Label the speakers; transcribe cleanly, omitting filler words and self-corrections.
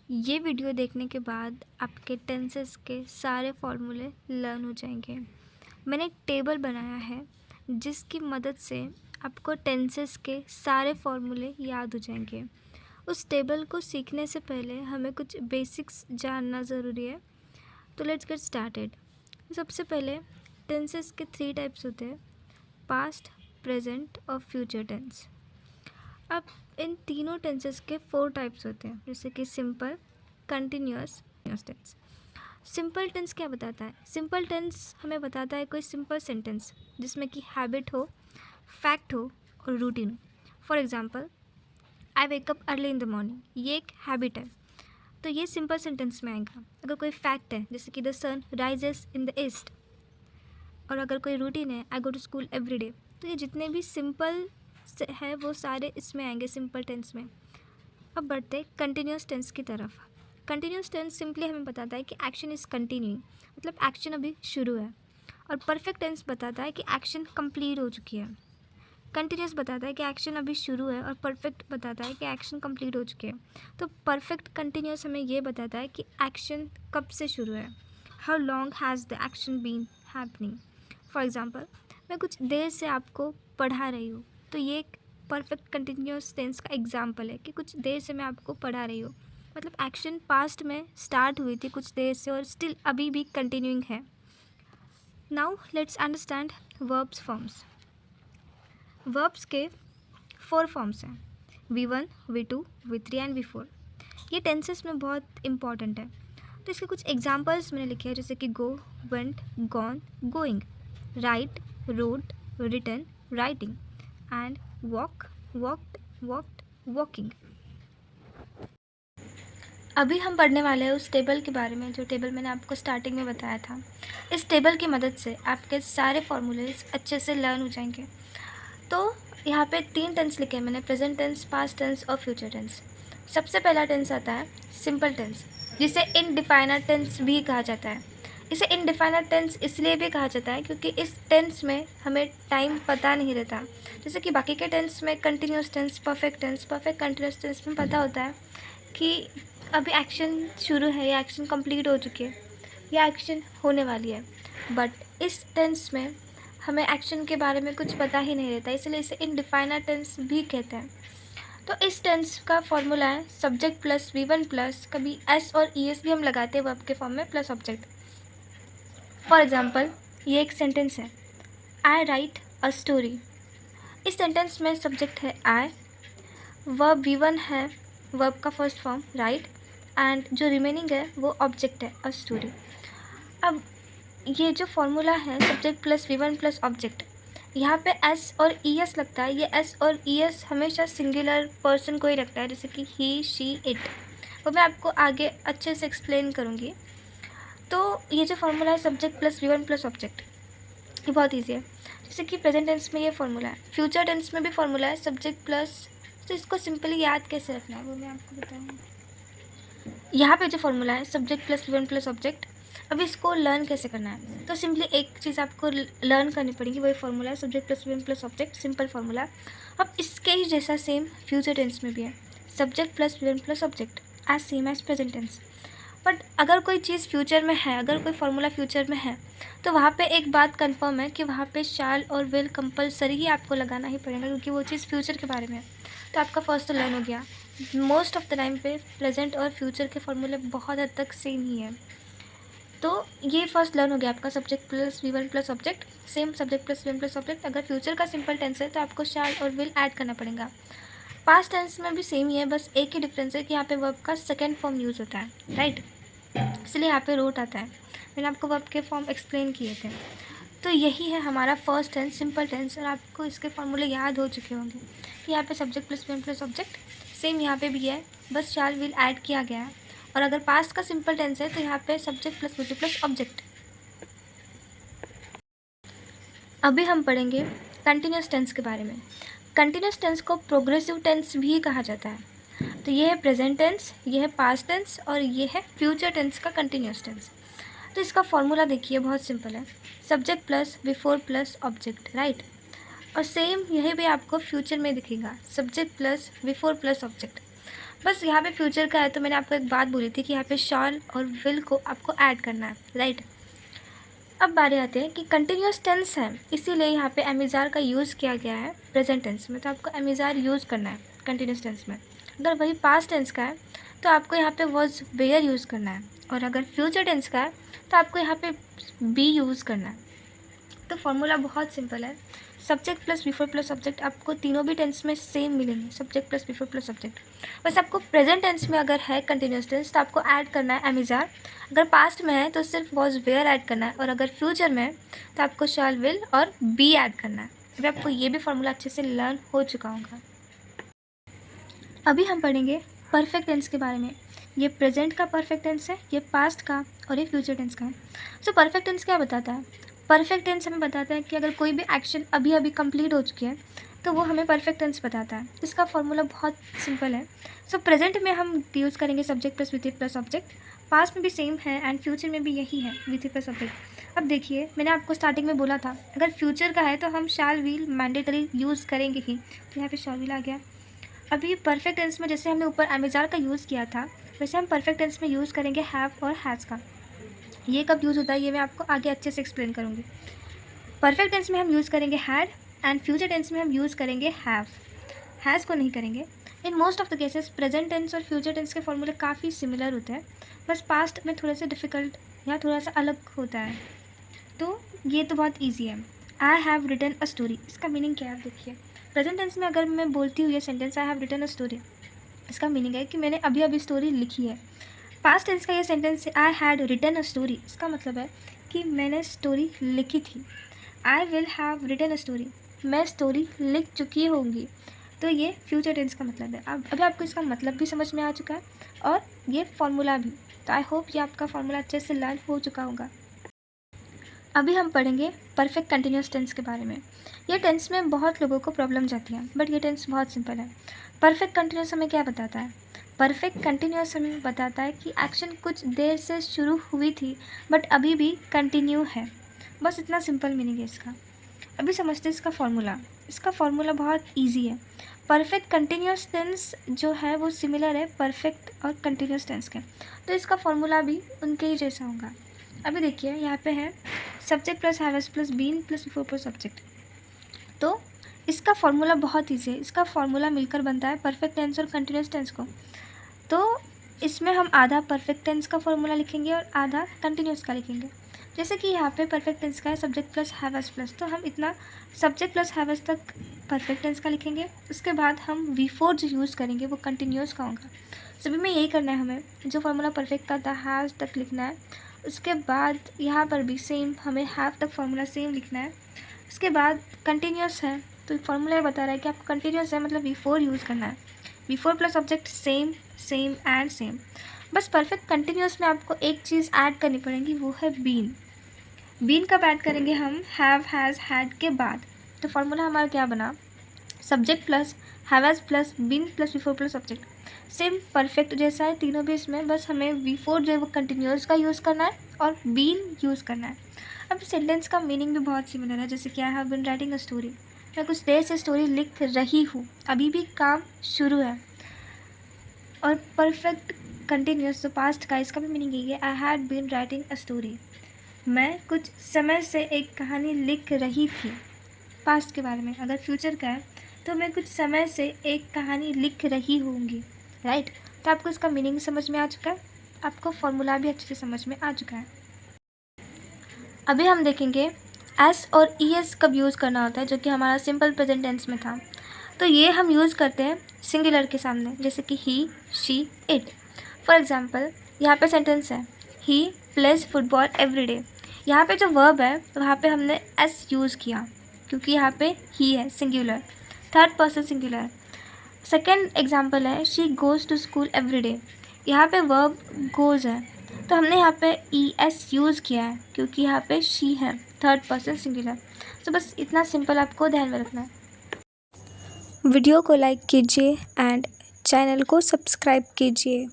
Speaker 1: ये वीडियो देखने के बाद आपके टेंसेस के सारे फॉर्मूले लर्न हो जाएंगे। मैंने एक टेबल बनाया है जिसकी मदद से आपको टेंसेस के सारे फॉर्मूले याद हो जाएंगे। उस टेबल को सीखने से पहले हमें कुछ बेसिक्स जानना ज़रूरी है। तो लेट्स गेट स्टार्टेड। सबसे पहले टेंसेस के 3 टाइप्स होते हैं, पास्ट, प्रेजेंट और फ्यूचर टेंस। अब इन तीनों टेंसेस के 4 टाइप्स होते हैं, जैसे कि simple, continuous tense. Simple tense क्या बताता है? सिंपल टेंस हमें बताता है कोई सिंपल सेंटेंस जिसमें कि हैबिट हो, फैक्ट हो और रूटीन हो। For example, I wake up early in the morning, ये एक हैबिट है तो ये सिंपल सेंटेंस में आएगा। अगर कोई फैक्ट है जैसे कि the sun rises in the east, और अगर कोई रूटीन है I go to school every day, तो ये जितने भी सिंपल है वो सारे इसमें आएंगे सिंपल टेंस में। अब बढ़ते कंटिन्यूस टेंस की तरफ। कंटिन्यूस टेंस सिंपली हमें बताता है कि एक्शन इज़ कंटिन्यूइंग, मतलब एक्शन अभी शुरू है। और परफेक्ट टेंस बताता है कि एक्शन कंप्लीट हो चुकी है। कंटिन्यूस बताता है कि एक्शन अभी शुरू है और परफेक्ट बताता है कि एक्शन कंप्लीट हो चुके हैं। तो परफेक्ट कंटिन्यूस हमें ये बताता है कि एक्शन कब से शुरू है, how long has the action been happening. For example, मैं कुछ देर से आपको पढ़ा रही हूँ, तो ये एक परफेक्ट कंटिन्यूस टेंस का एग्जाम्पल है कि कुछ देर से मैं आपको पढ़ा रही हूँ, मतलब एक्शन पास्ट में स्टार्ट हुई थी कुछ देर से और स्टिल अभी भी कंटिन्यूइंग है। Now let's understand verbs forms. Verbs के 4 फॉर्म्स हैं, V1, V2, V3 and V4। ये टेंसेस में बहुत इंपॉर्टेंट है। तो इसके कुछ एग्जांपल्स मैंने लिखे हैं, जैसे कि go, went, gone, going, write, rode, written, writing and walk, walked, walked, walking. अभी हम पढ़ने वाले हैं उस टेबल के बारे में जो टेबल मैंने आपको स्टार्टिंग में बताया था। इस टेबल की मदद से आपके सारे फॉर्मूलेज अच्छे से लर्न हो जाएंगे। तो यहाँ पे 3 टेंस लिखे हैं मैंने, प्रेजेंट टेंस, पास्ट टेंस और फ्यूचर टेंस। सबसे पहला टेंस आता है सिंपल टेंस, जिसे इनडिफाइनर टेंस भी कहा जाता है। इसे इनडिफाइनर टेंस इसलिए भी कहा जाता है क्योंकि इस टेंस में हमें टाइम पता नहीं रहता। जैसे कि बाकी के टेंस में continuous tense, perfect tense, perfect continuous tense में पता होता है कि अभी एक्शन शुरू है या एक्शन कंप्लीट हो चुकी है या एक्शन होने वाली है। बट इस टेंस में हमें एक्शन के बारे में कुछ पता ही नहीं रहता, इसलिए इसे इनडिफाइनर टेंस भी कहते हैं। तो इस टेंस का फॉर्मूला है सब्जेक्ट प्लस V1 प्लस, कभी एस और ES भी हम लगाते हैं वर्ब के फॉर्म में, प्लस ऑब्जेक्ट। फॉर एग्जाम्पल, ये एक सेंटेंस है, आई राइट अ स्टोरी। इस सेंटेंस में सब्जेक्ट है आई, वर्ब V1 है, वर्ब का फर्स्ट फॉर्म राइट, एंड जो रिमेनिंग है वो ऑब्जेक्ट है अ स्टोरी। अब ये जो फॉर्मूला है subject plus V1 plus object, यहाँ पे एस और ES लगता है। ये एस और ES हमेशा सिंगुलर पर्सन को ही रखता है, जैसे कि ही, शी, इट। वो मैं आपको आगे अच्छे से एक्सप्लेन करूँगी। तो ये जो फॉर्मूला है subject plus V1 plus object, ये बहुत ईजी है। जैसे कि प्रेजेंट टेंस में ये फॉर्मूला है, फ्यूचर टेंस में भी फॉर्मूला है सब्जेक्ट प्लस। तो इसको सिंपली याद कैसे रखना है वो मैं आपको बताऊँगी। यहाँ पे जो फॉर्मूला है subject plus V1 plus object, अब इसको लर्न कैसे करना है? तो सिंपली एक चीज़ आपको लर्न करनी पड़ेगी, वही फॉर्मूला है subject plus V1 plus object, simple formula. अब इसके ही जैसा सेम फ्यूचर टेंस में भी है, subject plus V1 plus object as same as present tense. But अगर कोई चीज़ फ्यूचर में है, अगर कोई फॉर्मूला फ्यूचर में है, तो वहाँ पे एक बात कंफर्म है कि वहाँ पे शाल और विल कंपलसरी ही आपको लगाना ही पड़ेगा, क्योंकि वो चीज़ फ्यूचर के बारे में है। तो आपका फर्स्ट तो लर्न हो गया। मोस्ट ऑफ द टाइम पे प्रेजेंट और फ्यूचर के फॉर्मूले बहुत हद तक सेम ही है। तो ये फर्स्ट लर्न हो गया आपका subject plus V1 plus object, same subject plus V1 plus object. अगर फ्यूचर का सिंपल टेंस है तो आपको शैल और विल ऐड करना पड़ेगा। पास्ट टेंस में भी सेम ही है, बस एक ही डिफरेंस है कि यहाँ पे वर्ब का सेकेंड फॉर्म यूज़ होता है, राइट। इसलिए यहाँ पे रोट आता है। मैंने आपको वर्ब के फॉर्म एक्सप्लेन किए थे। तो यही है हमारा फर्स्ट टेंस, सिंपल टेंस, और आपको इसके फॉर्मूले याद हो चुके होंगे कि यहाँ पे subject plus V1 plus object, same यहाँ पे भी है, बस शैल विल ऐड किया गया है। और अगर पास्ट का सिंपल टेंस है तो यहाँ पे subject plus V2 plus object. अभी हम पढ़ेंगे कंटिन्यूस टेंस के बारे में। कंटिन्यूस टेंस को प्रोग्रेसिव टेंस भी कहा जाता है। तो ये है प्रेजेंट टेंस, ये है पास्ट टेंस और ये है फ्यूचर टेंस का कंटिन्यूस टेंस। तो इसका फॉर्मूला देखिए, बहुत सिंपल है, subject plus V4 plus object, right. और सेम यही भी आपको फ्यूचर में दिखेगा, subject plus V4 plus object. बस यहाँ पे फ्यूचर का है तो मैंने आपको एक बात बोली थी कि यहाँ पे शॉल और विल को आपको ऐड करना है, राइट। अब बारी आते हैं कि कंटिन्यूस टेंस है, इसीलिए यहाँ पे एमिजार का यूज़ किया गया है प्रेजेंट टेंस में, तो आपको एमिजार यूज़ करना है कंटिन्यूस टेंस में। अगर वही पास्ट टेंस का है तो आपको यहाँ पे वॉज वेयर यूज़ करना है, और अगर फ्यूचर टेंस का है तो आपको यहाँ पे बी यूज़ करना है। तो फॉर्मूला बहुत सिंपल है, subject plus before plus subject आपको तीनों भी टेंस में सेम मिलेंगे, subject plus before plus subject. बस आपको प्रेजेंट टेंस में अगर है कंटिन्यूस टेंस तो आपको ऐड करना है एमिजार, अगर पास्ट में है तो सिर्फ वॉज वेयर ऐड करना है, और अगर फ्यूचर में है तो आपको शैल विल और बी ऐड करना है। अभी आपको ये भी फॉर्मूला अच्छे से लर्न हो चुका होगा। अभी हम पढ़ेंगे परफेक्ट टेंस के बारे में। ये प्रेजेंट का परफेक्ट टेंस है, ये पास्ट का, और ये फ्यूचर टेंस का है। सो परफेक्ट टेंस क्या बताता है? परफेक्ट टेंस हमें बताता है कि अगर कोई भी एक्शन अभी अभी कंप्लीट हो चुकी है तो वो हमें परफेक्ट टेंस बताता है। इसका फॉर्मूला बहुत सिंपल है। सो प्रेजेंट में हम यूज़ करेंगे subject plus with plus object, past में भी सेम है एंड फ्यूचर में भी यही है विथ प्लस ऑब्जेक्ट। अब देखिए मैंने आपको स्टार्टिंग में बोला था अगर फ्यूचर का है तो हम शैल विल मैंडेटरी यूज़ करेंगे ही, तो यहाँ पे शैल विल आ गया। अभी परफेक्ट टेंस में जैसे हमने ऊपर एमिजार का यूज़ किया था वैसे हम परफेक्ट टेंस में यूज़ करेंगे हैव और हैज़ का। ये कब यूज़ होता है ये मैं आपको आगे अच्छे से एक्सप्लेन करूँगी। परफेक्ट टेंस में हम यूज़ करेंगे हैड एंड फ्यूचर टेंस में हम यूज़ करेंगे हैव, हैज़ को नहीं करेंगे। In most of the cases present tense और फ्यूचर टेंस के फॉर्मूले काफ़ी सिमिलर होते हैं, बस पास्ट में थोड़े से डिफ़िकल्ट या थोड़ा सा अलग होता है। तो ये तो बहुत ईजी है। I have written a story, इसका मीनिंग क्या है? देखिए प्रेजेंट टेंस में अगर मैं बोलती हूँ ये sentence I have written a story, इसका मीनिंग है कि मैंने अभी अभी स्टोरी लिखी है। पास्ट टेंस का ये sentence I had written a story, इसका मतलब है कि मैंने स्टोरी लिखी थी। I will have written a story, मैं स्टोरी लिख चुकी होंगी। तो ये फ्यूचर टेंस का मतलब है। अब अभी आपको इसका मतलब भी समझ में आ चुका है और ये फॉर्मूला भी। तो आई होप ये आपका फॉर्मूला अच्छे से लर्न हो चुका होगा। अभी हम पढ़ेंगे परफेक्ट कंटिन्यूस टेंस के बारे में। ये टेंस में बहुत लोगों को प्रॉब्लम जाती है बट ये टेंस बहुत सिंपल है। परफेक्ट कंटिन्यूस हमें क्या बताता है? परफेक्ट कंटिन्यूस हमें बताता है कि एक्शन कुछ देर से शुरू हुई थी बट अभी भी कंटिन्यू है, बस इतना सिंपल मीनिंग है इसका। अभी समझते हैं इसका फॉर्मूला। इसका फॉर्मूला बहुत ईजी है। परफेक्ट कंटिन्यूस टेंस जो है वो सिमिलर है परफेक्ट और कंटिन्यूस टेंस के, तो इसका फॉर्मूला भी उनके ही जैसा होगा। अभी देखिए यहाँ पे है subject plus have plus been plus before plus subject, तो इसका फॉर्मूला बहुत ईजी है। इसका फॉर्मूला मिलकर बनता है परफेक्ट टेंस और कंटिन्यूस टेंस को। तो इसमें हम आधा परफेक्ट टेंस का फॉर्मूला लिखेंगे और आधा कंटिन्यूस का लिखेंगे। जैसे कि यहाँ पे परफेक्ट टेंस का है सब्जेक्ट प्लस हैव प्लस, तो हम इतना सब्जेक्ट प्लस हैव तक परफेक्ट टेंस का लिखेंगे। उसके बाद हम बिफोर जो यूज़ करेंगे वो कंटिन्यूस का होगा। सभी में यही करना है, हमें जो फॉर्मूला परफेक्ट का था हैव तक लिखना है। उसके बाद यहाँ पर भी सेम हमें हैव तक फॉर्मूला सेम लिखना है। उसके बाद कंटिन्यूस है तो फॉर्मूला बता रहा है कि आपको कंटिन्यूस है मतलब बिफोर यूज़ करना है। Before plus object same same and same. बस परफेक्ट कंटिन्यूस में आपको एक चीज़ ऐड करनी पड़ेगी, वो है बीन। बीन कब ऐड करेंगे हम? हैव हैज़ हैड के बाद। तो फॉर्मूला हमारा क्या बना? Subject plus have has plus been plus before plus object. Same perfect जैसा है तीनों भी इसमें, बस हमें बिफोर जो है वो कंटिन्यूस का यूज़ करना है और बीन यूज़ करना है। अब सेंटेंस का मीनिंग भी बहुत सिमिलर है, जैसे कि I have been writing a story, मैं कुछ देर से स्टोरी लिख रही हूँ, अभी भी काम शुरू है। और परफेक्ट कंटिन्यूस जो पास्ट का, इसका भी मीनिंग यही है, I had been writing a story, मैं कुछ समय से एक कहानी लिख रही थी पास्ट के बारे में। अगर फ्यूचर का है तो मैं कुछ समय से एक कहानी लिख रही होंगी, राइट। तो आपको इसका मीनिंग समझ में आ चुका है, आपको फॉर्मूला भी अच्छे से समझ में आ चुका है। अभी हम देखेंगे एस और ई एस कब यूज़ करना होता है, जो कि हमारा सिंपल प्रेजेंट टेंस में था। तो ये हम यूज़ करते हैं सिंगुलर के सामने, जैसे कि ही शी इट। फॉर एग्जाम्पल यहाँ पे सेंटेंस है he plays football every day, यहाँ पे जो वर्ब है वहाँ पे हमने एस यूज़ किया क्योंकि यहाँ पे ही है singular, third person singular. Second example है she goes to school every day, यहाँ पे वर्ब गोज़ है तो हमने यहाँ पे ई एस यूज़ किया है क्योंकि यहाँ पे शी है, थर्ड पर्सन सिंगुलर। तो बस इतना सिंपल आपको ध्यान में रखना है। वीडियो को लाइक कीजिए एंड चैनल को सब्सक्राइब कीजिए।